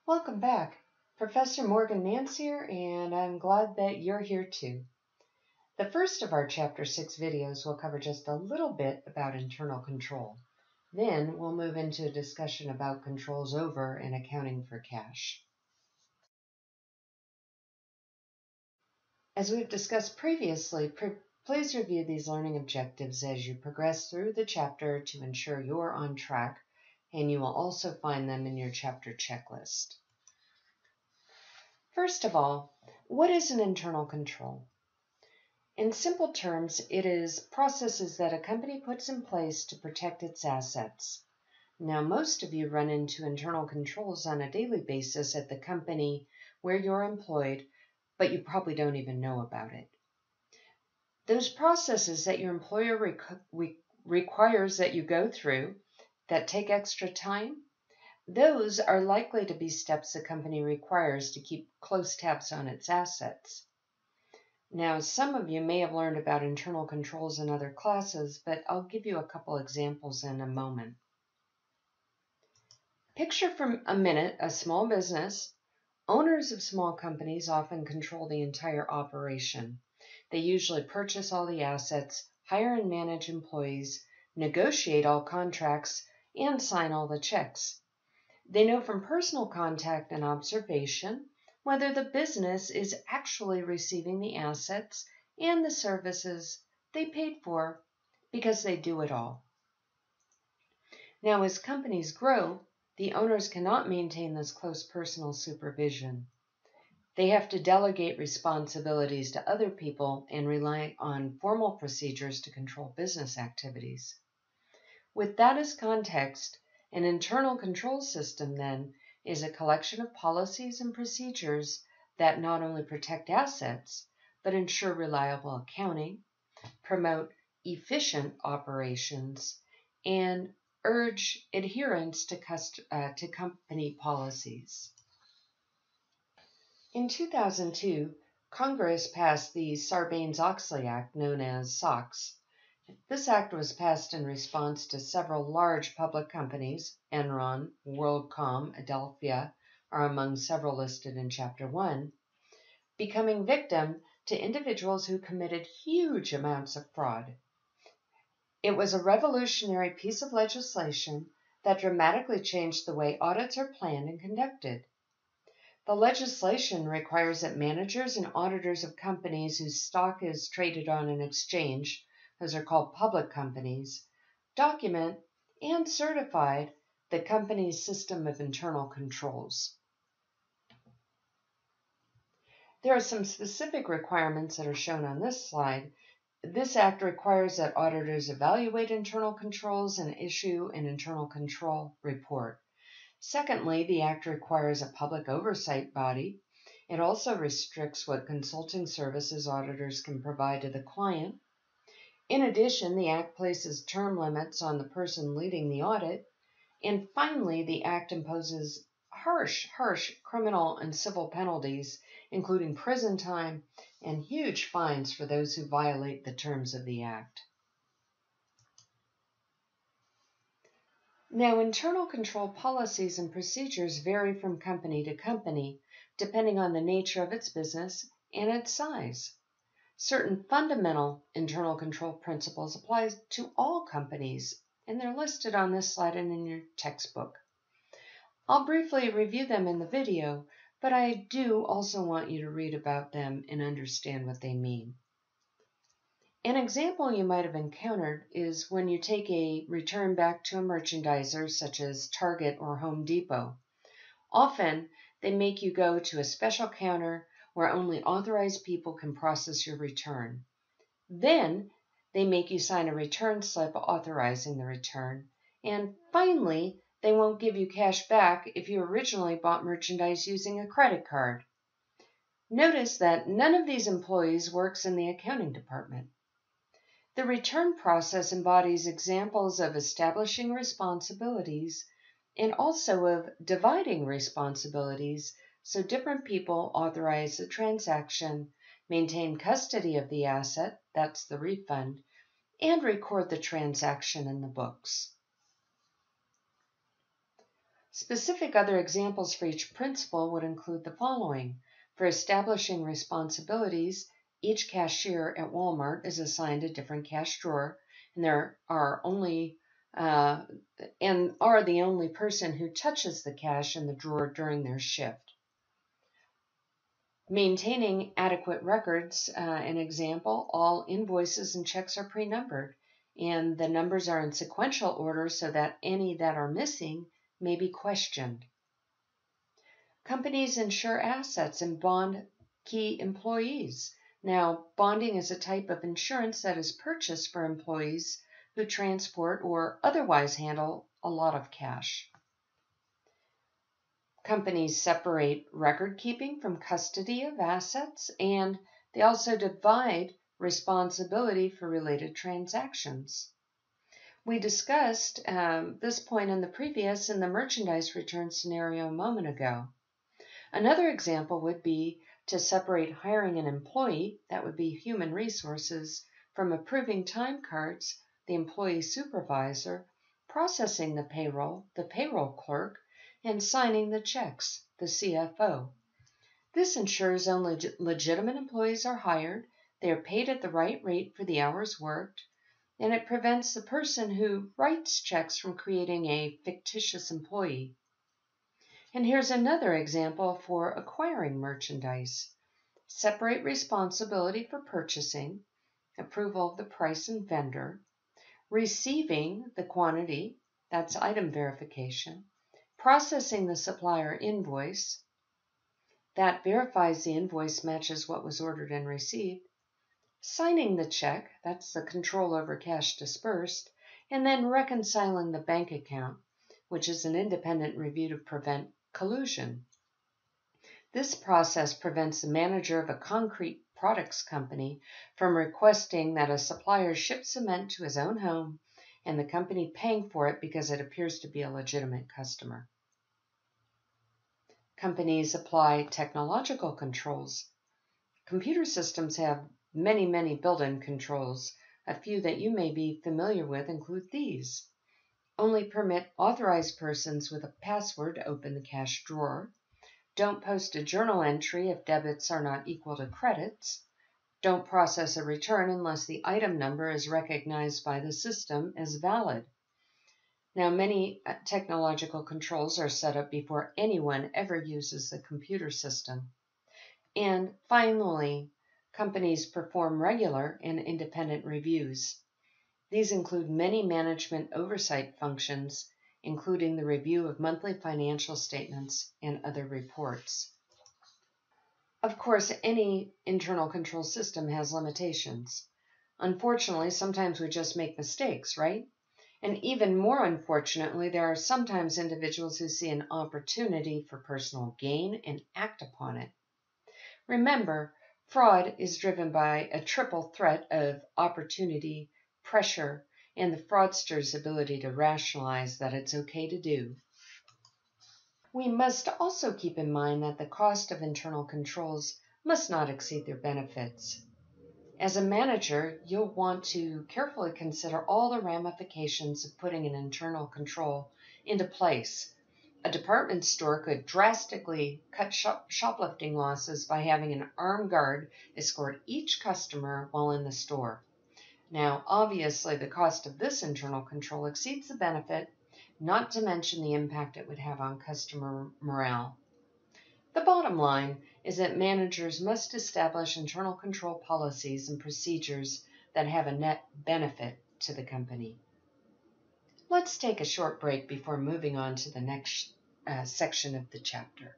Welcome back. Professor Morgan-Nance here, and I'm glad that you're here too. The first of our Chapter 6 videos will cover just a little bit about internal control. Then we'll move into a discussion about controls over and accounting for cash. As we've discussed previously, please review these learning objectives as you progress through the chapter to ensure you're on track, and you will also find them in your chapter checklist. First of all, what is an internal control? In simple terms, it is processes that a company puts in place to protect its assets. Now, most of you run into internal controls on a daily basis at the company where you're employed, but you probably don't even know about it. Those processes that your employer requires that you go through that take extra time, those are likely to be steps the company requires to keep close tabs on its assets. Now, some of you may have learned about internal controls in other classes, but I'll give you a couple examples in a moment. Picture for a minute a small business. Owners of small companies often control the entire operation. They usually purchase all the assets, hire and manage employees, negotiate all contracts, and sign all the checks. They know from personal contact and observation whether the business is actually receiving the assets and the services they paid for, because they do it all. Now, as companies grow, the owners cannot maintain this close personal supervision. They have to delegate responsibilities to other people and rely on formal procedures to control business activities. With that as context, an internal control system, then, is a collection of policies and procedures that not only protect assets, but ensure reliable accounting, promote efficient operations, and urge adherence to company policies. In 2002, Congress passed the Sarbanes-Oxley Act, known as SOX. This act was passed in response to several large public companies, Enron, WorldCom, Adelphia are among several listed in Chapter 1, becoming victim to individuals who committed huge amounts of fraud. It was a revolutionary piece of legislation that dramatically changed the way audits are planned and conducted. The legislation requires that managers and auditors of companies whose stock is traded on an exchange, those are called public companies, document and certify the company's system of internal controls. There are some specific requirements that are shown on this slide. This act requires that auditors evaluate internal controls and issue an internal control report. Secondly, the act requires a public oversight body. It also restricts what consulting services auditors can provide to the client. In addition, the Act places term limits on the person leading the audit. And finally, the Act imposes harsh criminal and civil penalties, including prison time and huge fines for those who violate the terms of the Act. Now, internal control policies and procedures vary from company to company, depending on the nature of its business and its size. Certain fundamental internal control principles apply to all companies, and they're listed on this slide and in your textbook. I'll briefly review them in the video, but I do also want you to read about them and understand what they mean. An example you might have encountered is when you take a return back to a merchandiser such as Target or Home Depot. Often, they make you go to a special counter where only authorized people can process your return. Then, they make you sign a return slip authorizing the return. And finally, they won't give you cash back if you originally bought merchandise using a credit card. Notice that none of these employees works in the accounting department. The return process embodies examples of establishing responsibilities and also of dividing responsibilities so different people authorize the transaction, maintain custody of the asset, that's the refund, and record the transaction in the books. Specific other examples for each principle would include the following. For establishing responsibilities, each cashier at Walmart is assigned a different cash drawer, and are the only person who touches the cash in the drawer during their shift. Maintaining adequate records, an example, all invoices and checks are pre-numbered, and the numbers are in sequential order so that any that are missing may be questioned. Companies insure assets and bond key employees. Now, bonding is a type of insurance that is purchased for employees who transport or otherwise handle a lot of cash. Companies separate record keeping from custody of assets, and they also divide responsibility for related transactions. We discussed this point in the merchandise return scenario a moment ago. Another example would be to separate hiring an employee, that would be human resources, from approving time cards, the employee supervisor, processing the payroll clerk, and signing the checks, the CFO. This ensures only legitimate employees are hired, they are paid at the right rate for the hours worked, and it prevents the person who writes checks from creating a fictitious employee. And here's another example for acquiring merchandise. Separate responsibility for purchasing, approval of the price and vendor, receiving the quantity, that's item verification, processing the supplier invoice, that verifies the invoice matches what was ordered and received, signing the check, that's the control over cash dispersed, and then reconciling the bank account, which is an independent review to prevent collusion. This process prevents the manager of a concrete products company from requesting that a supplier ship cement to his own home and the company paying for it because it appears to be a legitimate customer. Companies apply technological controls. Computer systems have many built-in controls. A few that you may be familiar with include these. Only permit authorized persons with a password to open the cash drawer. Don't post a journal entry if debits are not equal to credits. Don't process a return unless the item number is recognized by the system as valid. Now, many technological controls are set up before anyone ever uses the computer system. And finally, companies perform regular and independent reviews. These include many management oversight functions, including the review of monthly financial statements and other reports. Of course, any internal control system has limitations. Unfortunately, sometimes we just make mistakes, right? And even more unfortunately, there are sometimes individuals who see an opportunity for personal gain and act upon it. Remember, fraud is driven by a triple threat of opportunity, pressure, and the fraudster's ability to rationalize that it's okay to do. We must also keep in mind that the cost of internal controls must not exceed their benefits. As a manager, you'll want to carefully consider all the ramifications of putting an internal control into place. A department store could drastically cut shoplifting losses by having an armed guard escort each customer while in the store. Now, obviously, the cost of this internal control exceeds the benefit, not to mention the impact it would have on customer morale. The bottom line is that managers must establish internal control policies and procedures that have a net benefit to the company. Let's take a short break before moving on to the next section of the chapter.